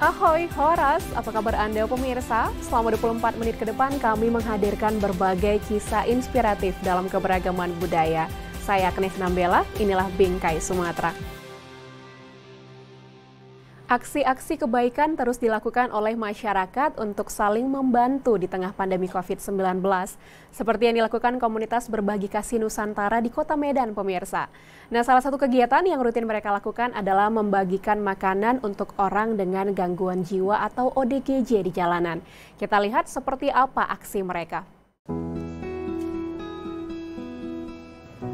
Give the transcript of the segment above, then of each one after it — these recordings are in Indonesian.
Ahoy, Horas, apa kabar Anda pemirsa? Selama 24 menit ke depan kami menghadirkan berbagai kisah inspiratif dalam keberagaman budaya. Saya Agnes Nambela, inilah Bingkai Sumatera. Aksi-aksi kebaikan terus dilakukan oleh masyarakat untuk saling membantu di tengah pandemi COVID-19. Seperti yang dilakukan komunitas Berbagi Kasih Nusantara di Kota Medan, pemirsa. Nah, salah satu kegiatan yang rutin mereka lakukan adalah membagikan makanan untuk orang dengan gangguan jiwa atau ODGJ di jalanan. Kita lihat seperti apa aksi mereka.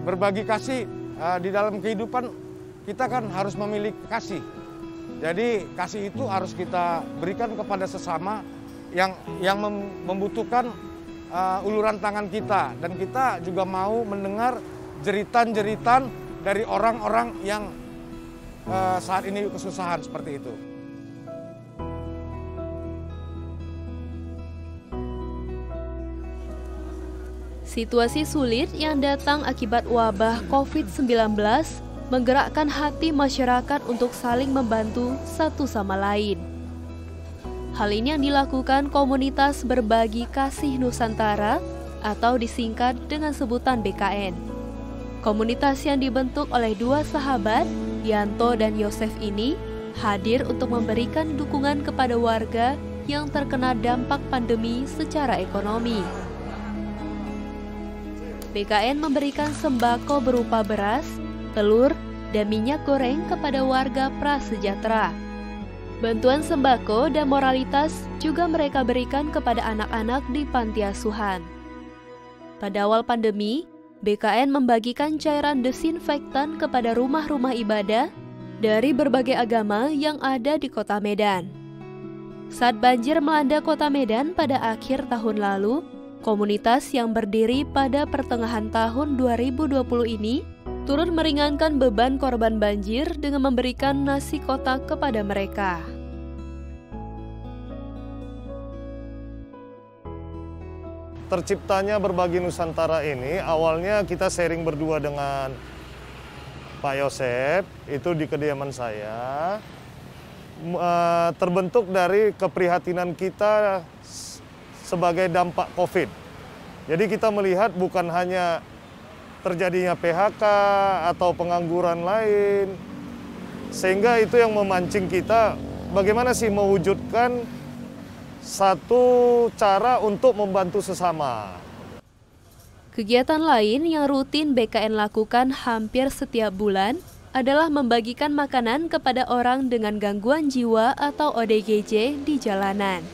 Berbagi kasih di dalam kehidupan kita kan harus memiliki kasih. Jadi kasih itu harus kita berikan kepada sesama yang membutuhkan uluran tangan kita. Dan kita juga mau mendengar jeritan-jeritan dari orang-orang yang saat ini kesusahan seperti itu. Situasi sulit yang datang akibat wabah COVID-19 menggerakkan hati masyarakat untuk saling membantu satu sama lain. Hal ini yang dilakukan komunitas Berbagi Kasih Nusantara atau disingkat dengan sebutan BKN. Komunitas yang dibentuk oleh dua sahabat, Yanto dan Yosef ini, hadir untuk memberikan dukungan kepada warga yang terkena dampak pandemi secara ekonomi. BKN memberikan sembako berupa beras, telur, dan minyak goreng kepada warga prasejahtera. Bantuan sembako dan moralitas juga mereka berikan kepada anak-anak di panti asuhan. Pada awal pandemi, BKN membagikan cairan desinfektan kepada rumah-rumah ibadah dari berbagai agama yang ada di Kota Medan. Saat banjir melanda Kota Medan pada akhir tahun lalu, komunitas yang berdiri pada pertengahan tahun 2020 ini turut meringankan beban korban banjir dengan memberikan nasi kotak kepada mereka. Terciptanya Berbagi Nusantara ini awalnya kita sharing berdua dengan Pak Yosef, itu di kediaman saya. Terbentuk dari keprihatinan kita sebagai dampak COVID. Jadi kita melihat bukan hanya terjadinya PHK atau pengangguran lain, sehingga itu yang memancing kita bagaimana sih mewujudkan satu cara untuk membantu sesama. Kegiatan lain yang rutin BKN lakukan hampir setiap bulan adalah membagikan makanan kepada orang dengan gangguan jiwa atau ODGJ di jalanan.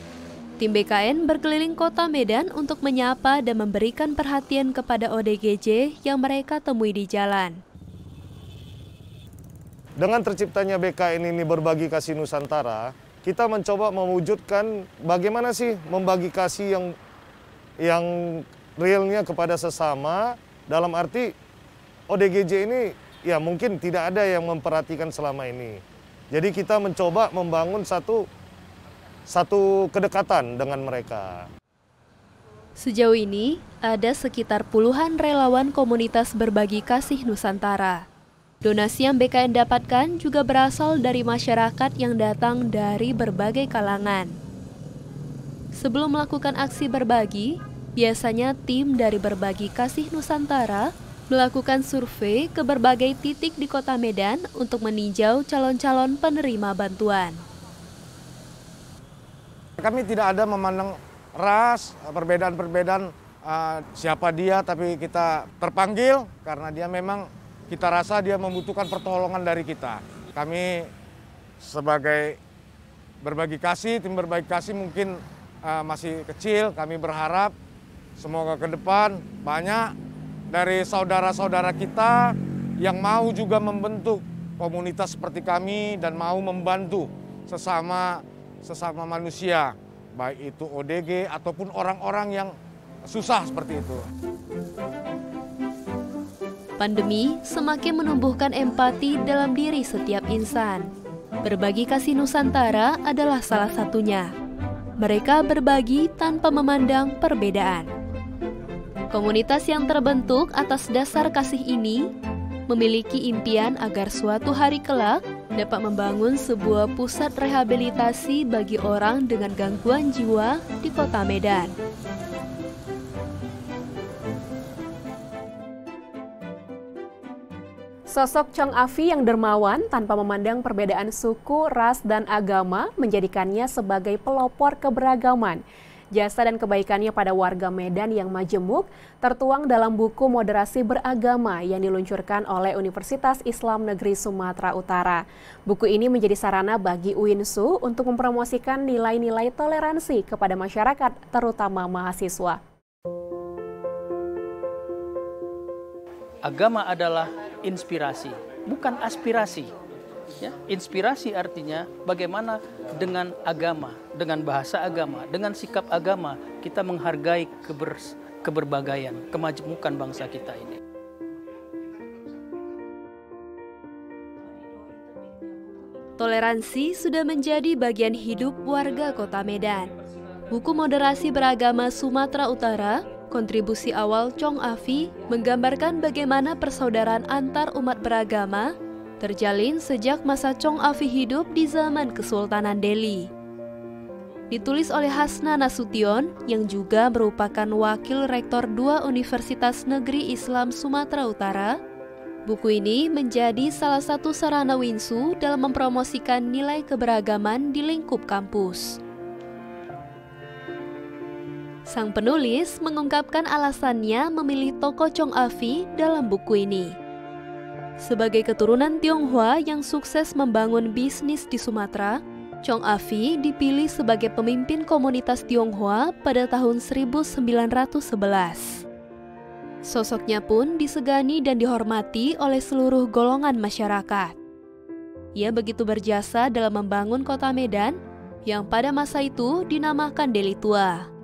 Tim BKN berkeliling Kota Medan untuk menyapa dan memberikan perhatian kepada ODGJ yang mereka temui di jalan. Dengan terciptanya BKN ini Berbagi Kasih Nusantara, kita mencoba mewujudkan bagaimana sih membagi kasih yang realnya kepada sesama, dalam arti ODGJ ini ya mungkin tidak ada yang memperhatikan selama ini. Jadi kita mencoba membangun satu kedekatan dengan mereka. Sejauh ini, ada sekitar puluhan relawan komunitas Berbagi Kasih Nusantara. Donasi yang BKN dapatkan juga berasal dari masyarakat yang datang dari berbagai kalangan. Sebelum melakukan aksi berbagi, biasanya tim dari Berbagi Kasih Nusantara melakukan survei ke berbagai titik di Kota Medan untuk meninjau calon-calon penerima bantuan. Kami tidak ada memandang ras, perbedaan-perbedaan siapa dia, tapi kita terpanggil karena dia memang kita rasa dia membutuhkan pertolongan dari kita. Kami sebagai Berbagi Kasih, tim Berbagi Kasih mungkin masih kecil, kami berharap semoga ke depan banyak dari saudara-saudara kita yang mau juga membentuk komunitas seperti kami dan mau membantu sesama manusia, baik itu ODG ataupun orang-orang yang susah seperti itu. Pandemi semakin menumbuhkan empati dalam diri setiap insan. Berbagi Kasih Nusantara adalah salah satunya. Mereka berbagi tanpa memandang perbedaan. Komunitas yang terbentuk atas dasar kasih ini memiliki impian agar suatu hari kelak dapat membangun sebuah pusat rehabilitasi bagi orang dengan gangguan jiwa di Kota Medan. Sosok Chong Afi yang dermawan tanpa memandang perbedaan suku, ras, dan agama menjadikannya sebagai pelopor keberagaman. Jasa dan kebaikannya pada warga Medan yang majemuk tertuang dalam buku Moderasi Beragama yang diluncurkan oleh Universitas Islam Negeri Sumatera Utara. Buku ini menjadi sarana bagi UINSU untuk mempromosikan nilai-nilai toleransi kepada masyarakat, terutama mahasiswa. Agama adalah inspirasi, bukan aspirasi. Ya, inspirasi artinya bagaimana dengan agama, dengan bahasa agama, dengan sikap agama kita menghargai keberbagaian, kemajemukan bangsa kita ini. Toleransi sudah menjadi bagian hidup warga Kota Medan. Buku Moderasi Beragama Sumatera Utara, kontribusi awal Chong Afi, menggambarkan bagaimana persaudaraan antar umat beragama terjalin sejak masa Chong Afi hidup di zaman Kesultanan Delhi. Ditulis oleh Hasna Nasution yang juga merupakan wakil rektor 2 Universitas Negeri Islam Sumatera Utara, buku ini menjadi salah satu sarana UINSU dalam mempromosikan nilai keberagaman di lingkup kampus. Sang penulis mengungkapkan alasannya memilih tokoh Chong Afi dalam buku ini. Sebagai keturunan Tionghoa yang sukses membangun bisnis di Sumatera, Chong Afi dipilih sebagai pemimpin komunitas Tionghoa pada tahun 1911. Sosoknya pun disegani dan dihormati oleh seluruh golongan masyarakat. Ia begitu berjasa dalam membangun Kota Medan yang pada masa itu dinamakan Delhi Tua.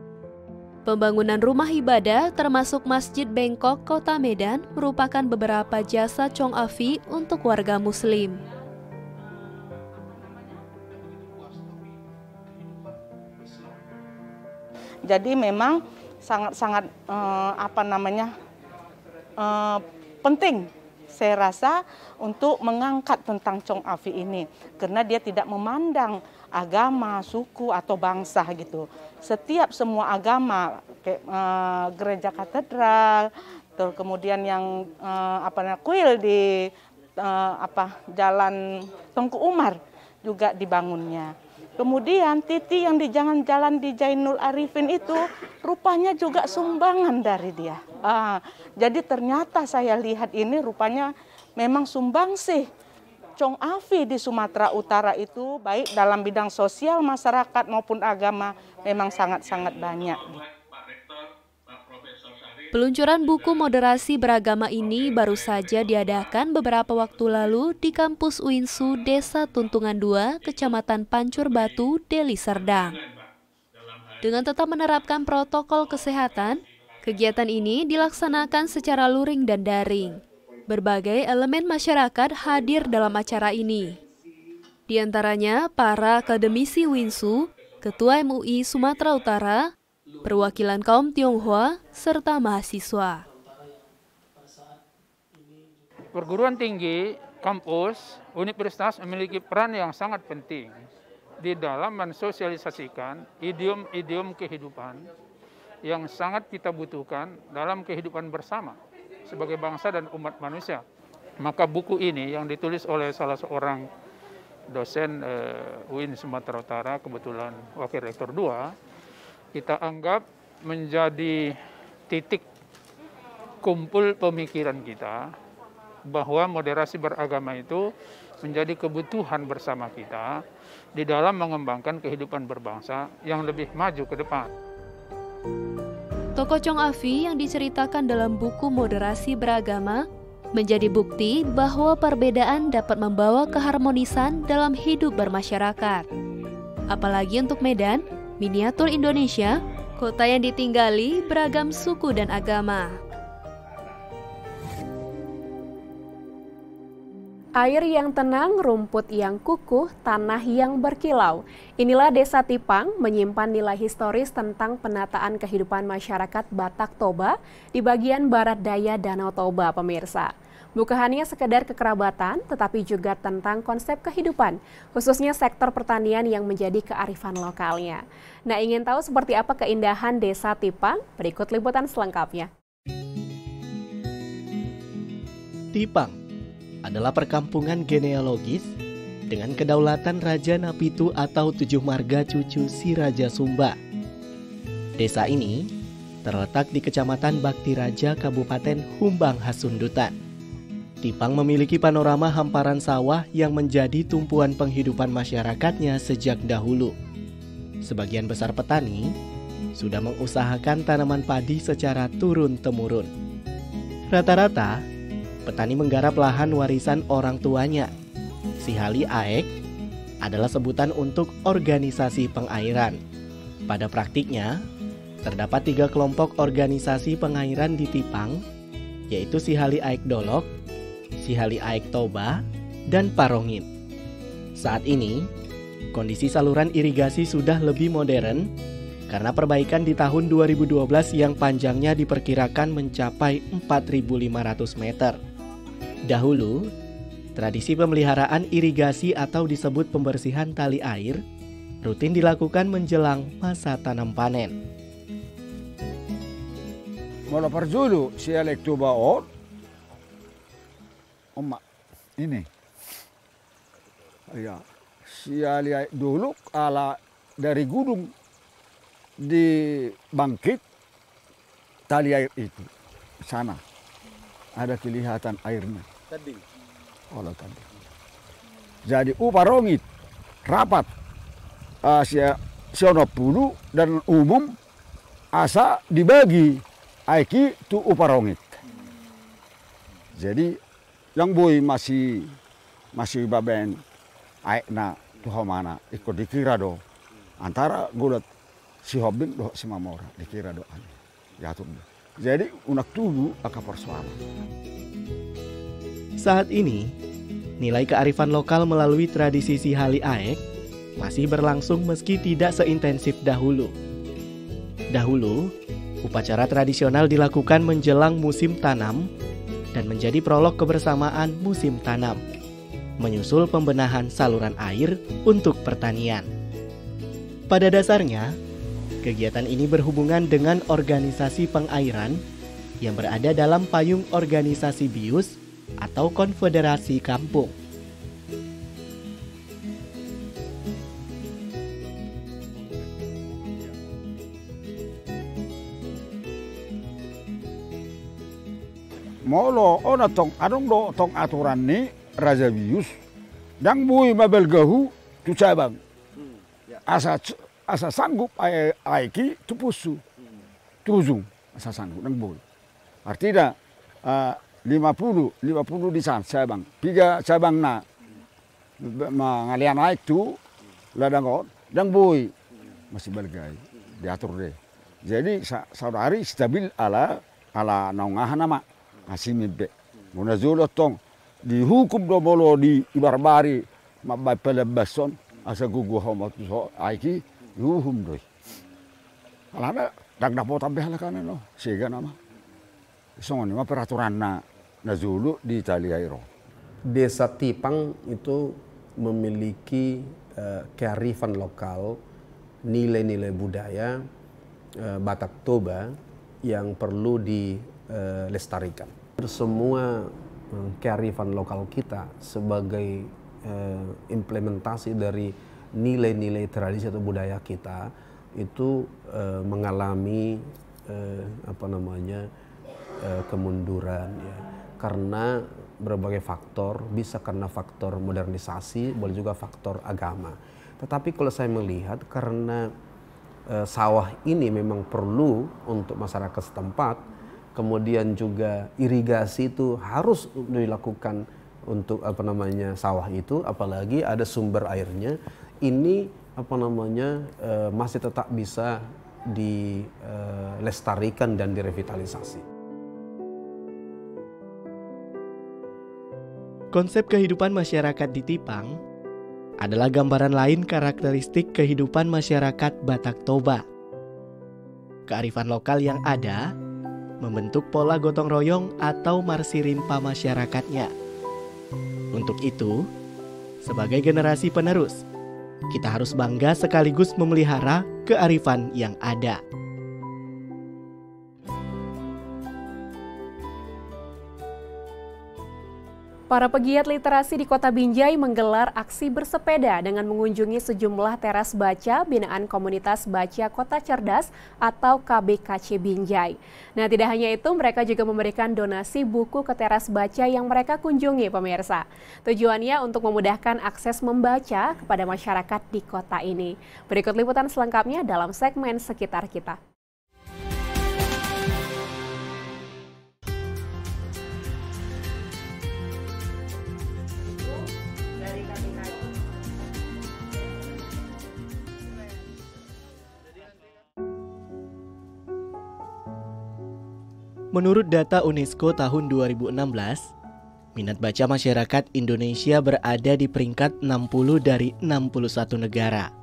Pembangunan rumah ibadah termasuk Masjid Bengkok Kota Medan merupakan beberapa jasa Chong Afi untuk warga Muslim. Jadi memang sangat-sangat penting saya rasa untuk mengangkat tentang Chong Afi ini karena dia tidak memandang agama, suku atau bangsa gitu. Setiap semua agama, kayak gereja katedral, terus kemudian yang kuil di Jalan Tengku Umar juga dibangunnya. Kemudian titik yang di jalan di Jainul Arifin itu rupanya juga sumbangan dari dia. Jadi ternyata saya lihat ini rupanya memang sumbangsih Chong Afi di Sumatera Utara itu baik dalam bidang sosial masyarakat maupun agama memang sangat-sangat banyak. Peluncuran buku Moderasi Beragama ini baru saja diadakan beberapa waktu lalu di kampus UINSU Desa Tuntungan 2, Kecamatan Pancur Batu, Deli Serdang. Dengan tetap menerapkan protokol kesehatan, kegiatan ini dilaksanakan secara luring dan daring. Berbagai elemen masyarakat hadir dalam acara ini. Di antaranya para akademisi UINSU, Ketua MUI Sumatera Utara, perwakilan kaum Tionghoa, serta mahasiswa. Perguruan tinggi, kampus, universitas memiliki peran yang sangat penting di dalam mensosialisasikan idiom-idiom kehidupan yang sangat kita butuhkan dalam kehidupan bersama sebagai bangsa dan umat manusia. Maka buku ini yang ditulis oleh salah seorang dosen UIN Sumatera Utara, kebetulan wakil rektor 2, kita anggap menjadi titik kumpul pemikiran kita bahwa moderasi beragama itu menjadi kebutuhan bersama kita di dalam mengembangkan kehidupan berbangsa yang lebih maju ke depan. Tokoh Chong Afi yang diceritakan dalam buku Moderasi Beragama menjadi bukti bahwa perbedaan dapat membawa keharmonisan dalam hidup bermasyarakat. Apalagi untuk Medan, miniatur Indonesia, kota yang ditinggali beragam suku dan agama. Air yang tenang, rumput yang kukuh, tanah yang berkilau. Inilah Desa Tipang menyimpan nilai historis tentang penataan kehidupan masyarakat Batak Toba di bagian barat daya Danau Toba, pemirsa. Bukan hanya sekedar kekerabatan, tetapi juga tentang konsep kehidupan, khususnya sektor pertanian yang menjadi kearifan lokalnya. Nah, ingin tahu seperti apa keindahan Desa Tipang? Berikut liputan selengkapnya. Tipang adalah perkampungan genealogis dengan kedaulatan Raja Napitu atau 7 marga cucu si Raja Sumba. Desa ini terletak di Kecamatan Bakti Raja, Kabupaten Humbang Hasundutan. Tipang memiliki panorama hamparan sawah yang menjadi tumpuan penghidupan masyarakatnya sejak dahulu. Sebagian besar petani sudah mengusahakan tanaman padi secara turun-temurun. Rata-rata petani menggarap lahan warisan orang tuanya. Sihali Aek adalah sebutan untuk organisasi pengairan. Pada praktiknya, terdapat 3 kelompok organisasi pengairan di Tipang, yaitu Sihali Aek Dolok, Sihali Aek Toba, dan Parongit. Saat ini, kondisi saluran irigasi sudah lebih modern karena perbaikan di tahun 2012 yang panjangnya diperkirakan mencapai 4.500 meter. Dahulu, tradisi pemeliharaan irigasi atau disebut pembersihan tali air rutin dilakukan menjelang masa tanam panen. Mula perjulu si Alek Tubaon, ini, ya si Alek dulu ala dari gunung dibangkit tali air itu sana ada kelihatan airnya. Tadi. Kalau tadi. Jadi Parongit rapat siono pulu dan umum asa dibagi aiki tu Parongit. Jadi yang boy masih baben aekna tu homana ikut dikira do antara gulat si Hobin do si Mamora dikira do ane yatur do. Jadi unak tubuh akan persoalan. Saat ini, nilai kearifan lokal melalui tradisi Sihali Aek masih berlangsung meski tidak seintensif dahulu. Dahulu, upacara tradisional dilakukan menjelang musim tanam dan menjadi prolog kebersamaan musim tanam, menyusul pembenahan saluran air untuk pertanian. Pada dasarnya, kegiatan ini berhubungan dengan organisasi pengairan yang berada dalam payung organisasi BIUS atau Konfederasi Kampung. Molo ona tong adong do tong aturan ni Raja BIUS dang bui mabel gahu tu cabang. Asa sanggup aiki tu pusu. Tuzung asa sanggup dang bui. Artinya 50 di sana cabang. 3 cabang na mengalian naik tu ladang dang bui masih bergai diatur deh. Jadi saudari stabil ala naungahan nama masih mimpi. Muna zulo tong dihukum do bolo di ibarbari mabai pelebason asa gugu homat so aiki yuhum doi. Alana dak dapat tambah lah kan no sega nama. Songon ma peraturan na zulu di tali airo. Desa Tipang itu memiliki kearifan lokal, nilai-nilai budaya Batak Toba yang perlu dilestarikan. Semua kearifan lokal kita sebagai implementasi dari nilai-nilai tradisi atau budaya kita itu mengalami kemunduran ya. Karena berbagai faktor, bisa karena faktor modernisasi, boleh juga faktor agama. Tetapi kalau saya melihat karena sawah ini memang perlu untuk masyarakat setempat, kemudian juga irigasi itu harus dilakukan untuk sawah itu, apalagi ada sumber airnya, ini masih tetap bisa dilestarikan dan direvitalisasi. Konsep kehidupan masyarakat di Tipang adalah gambaran lain karakteristik kehidupan masyarakat Batak Toba. Kearifan lokal yang ada membentuk pola gotong royong atau marsirimpa masyarakatnya. Untuk itu, sebagai generasi penerus, kita harus bangga sekaligus memelihara kearifan yang ada. Para pegiat literasi di Kota Binjai menggelar aksi bersepeda dengan mengunjungi sejumlah teras baca binaan Komunitas Baca Kota Cerdas atau KBKC Binjai. Nah, tidak hanya itu, mereka juga memberikan donasi buku ke teras baca yang mereka kunjungi, pemirsa. Tujuannya untuk memudahkan akses membaca kepada masyarakat di kota ini. Berikut liputan selengkapnya dalam segmen Sekitar Kita. Menurut data UNESCO tahun 2016, minat baca masyarakat Indonesia berada di peringkat 60 dari 61 negara.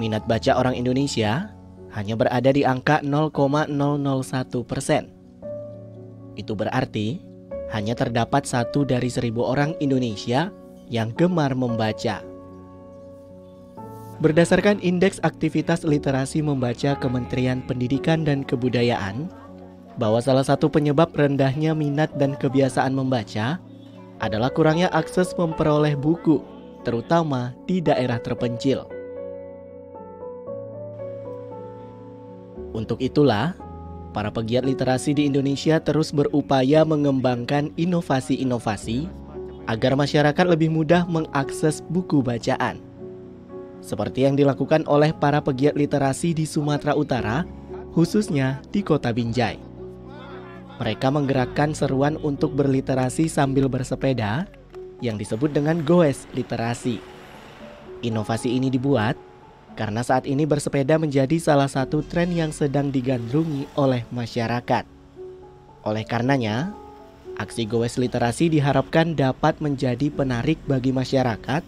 Minat baca orang Indonesia hanya berada di angka 0,001%. Itu berarti hanya terdapat 1 dari 1.000 orang Indonesia yang gemar membaca. Berdasarkan Indeks Aktivitas Literasi Membaca Kementerian Pendidikan dan Kebudayaan, bahwa salah satu penyebab rendahnya minat dan kebiasaan membaca adalah kurangnya akses memperoleh buku, terutama di daerah terpencil. Untuk itulah, para pegiat literasi di Indonesia terus berupaya mengembangkan inovasi-inovasi agar masyarakat lebih mudah mengakses buku bacaan. Seperti yang dilakukan oleh para pegiat literasi di Sumatera Utara, khususnya di Kota Binjai. Mereka menggerakkan seruan untuk berliterasi sambil bersepeda yang disebut dengan goes literasi. Inovasi ini dibuat karena saat ini bersepeda menjadi salah satu tren yang sedang digandrungi oleh masyarakat. Oleh karenanya, aksi goes literasi diharapkan dapat menjadi penarik bagi masyarakat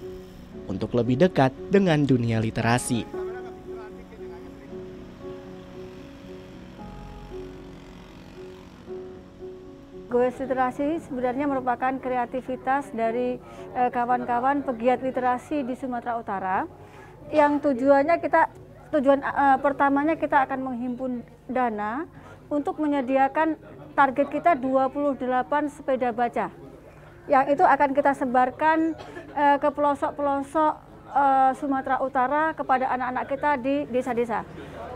untuk lebih dekat dengan dunia literasi. Goes literasi sebenarnya merupakan kreativitas dari kawan-kawan pegiat literasi di Sumatera Utara yang tujuan pertamanya kita akan menghimpun dana untuk menyediakan target kita 28 sepeda baca yang itu akan kita sebarkan ke pelosok-pelosok Sumatera Utara kepada anak-anak kita di desa-desa.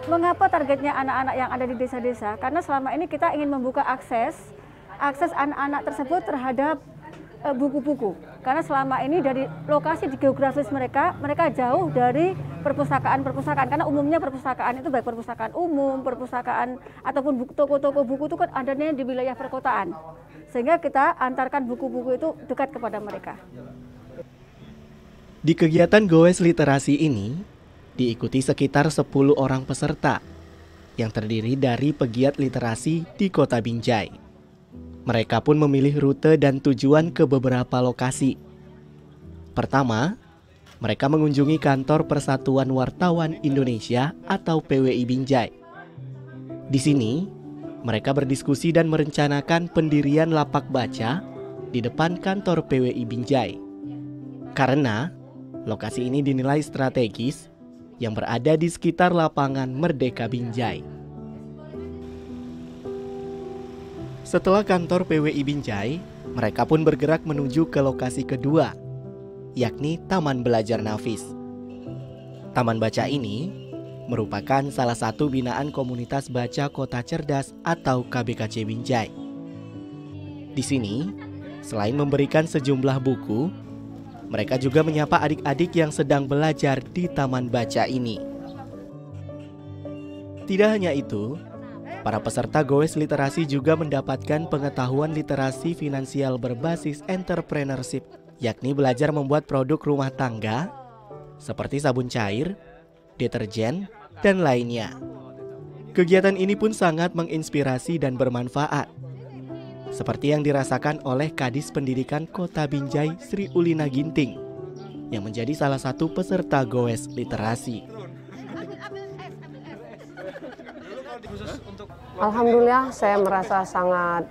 Mengapa targetnya anak-anak yang ada di desa-desa? Karena selama ini kita ingin membuka akses anak-anak tersebut terhadap buku-buku. Karena selama ini dari lokasi di geografis mereka jauh dari perpustakaan-perpustakaan. Karena umumnya perpustakaan itu baik perpustakaan umum, perpustakaan ataupun toko-toko buku itu kan adanya di wilayah perkotaan. Sehingga kita antarkan buku-buku itu dekat kepada mereka. Di kegiatan goes literasi ini diikuti sekitar 10 orang peserta yang terdiri dari pegiat literasi di Kota Binjai. Mereka pun memilih rute dan tujuan ke beberapa lokasi. Pertama, mereka mengunjungi kantor Persatuan Wartawan Indonesia atau PWI Binjai. Di sini, mereka berdiskusi dan merencanakan pendirian lapak baca di depan kantor PWI Binjai. Karena lokasi ini dinilai strategis yang berada di sekitar lapangan Merdeka Binjai. Setelah kantor PWI Binjai, mereka pun bergerak menuju ke lokasi kedua, yakni Taman Belajar Nafis. Taman baca ini merupakan salah satu binaan Komunitas Baca Kota Cerdas atau KBKC Binjai. Di sini, selain memberikan sejumlah buku, mereka juga menyapa adik-adik yang sedang belajar di taman baca ini. Tidak hanya itu, para peserta goes literasi juga mendapatkan pengetahuan literasi finansial berbasis entrepreneurship, yakni belajar membuat produk rumah tangga seperti sabun cair, deterjen, dan lainnya. Kegiatan ini pun sangat menginspirasi dan bermanfaat. seperti yang dirasakan oleh Kadis Pendidikan Kota Binjai Sri Ulina Ginting yang menjadi salah satu peserta Goes Literasi. Alhamdulillah saya merasa sangat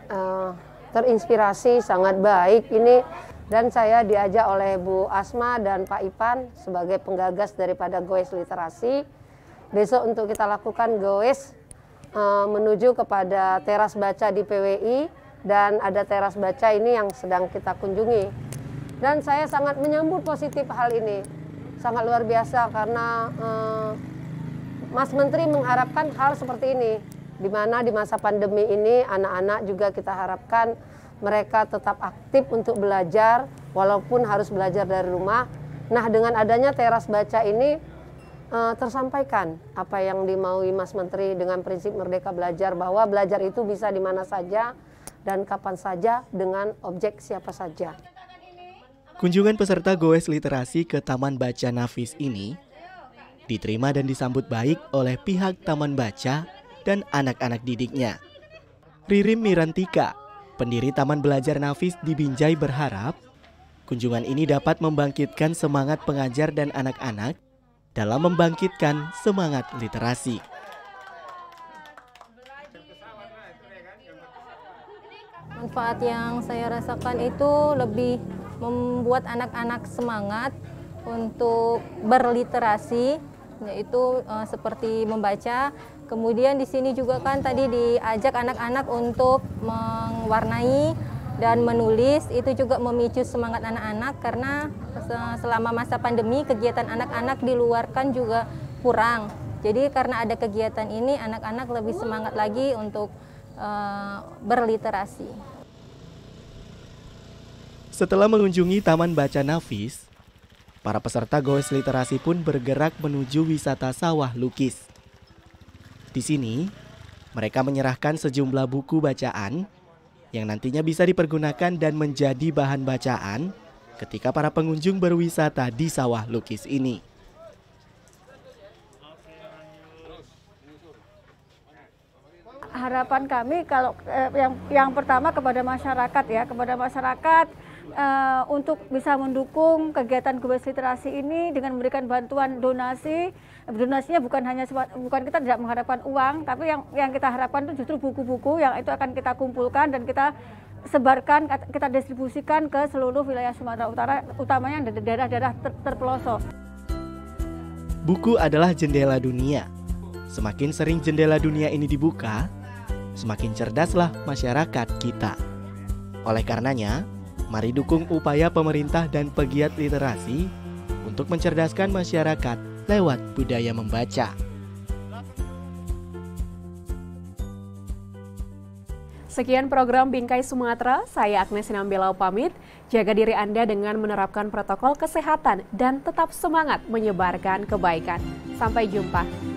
terinspirasi, sangat baik ini, dan saya diajak oleh Bu Asma dan Pak Ipan sebagai penggagas daripada Goes Literasi. Besok untuk kita lakukan goes menuju kepada teras baca di PWI, dan ada teras baca ini yang sedang kita kunjungi. Dan saya sangat menyambut positif hal ini, sangat luar biasa karena Mas Menteri mengharapkan hal seperti ini, di mana di masa pandemi ini anak-anak juga kita harapkan mereka tetap aktif untuk belajar walaupun harus belajar dari rumah. Nah, dengan adanya teras baca ini tersampaikan apa yang dimaui Mas Menteri dengan prinsip Merdeka Belajar, bahwa belajar itu bisa di mana saja dan kapan saja dengan objek siapa saja. Kunjungan peserta Goes Literasi ke Taman Baca Nafis ini diterima dan disambut baik oleh pihak Taman Baca dan anak-anak didiknya. Ririm Mirantika, pendiri Taman Belajar Nafis di Binjai, berharap kunjungan ini dapat membangkitkan semangat pengajar dan anak-anak dalam membangkitkan semangat literasi. Manfaat yang saya rasakan itu lebih membuat anak-anak semangat untuk berliterasi, yaitu seperti membaca. Kemudian di sini juga kan tadi diajak anak-anak untuk mewarnai dan menulis, itu juga memicu semangat anak-anak karena selama masa pandemi kegiatan anak-anak di luar kan juga kurang. Jadi karena ada kegiatan ini anak-anak lebih semangat lagi untuk berliterasi. Setelah mengunjungi Taman Baca Nafis, para peserta Goes Literasi pun bergerak menuju wisata sawah lukis. Di sini, mereka menyerahkan sejumlah buku bacaan yang nantinya bisa dipergunakan dan menjadi bahan bacaan ketika para pengunjung berwisata di sawah lukis ini. Harapan kami kalau yang pertama kepada masyarakat ya, untuk bisa mendukung kegiatan Goes Literasi ini dengan memberikan bantuan donasi. Donasinya bukan kita tidak mengharapkan uang, tapi yang kita harapkan itu justru buku-buku yang itu akan kita kumpulkan dan kita sebarkan, kita distribusikan ke seluruh wilayah Sumatera Utara, utamanya di daerah-daerah terpelosok. Buku adalah jendela dunia. Semakin sering jendela dunia ini dibuka, semakin cerdaslah masyarakat kita. Oleh karenanya, mari dukung upaya pemerintah dan pegiat literasi untuk mencerdaskan masyarakat lewat budaya membaca. Sekian program Bingkai Sumatera, saya Agnes Sinambelau pamit. Jaga diri Anda dengan menerapkan protokol kesehatan dan tetap semangat menyebarkan kebaikan. Sampai jumpa.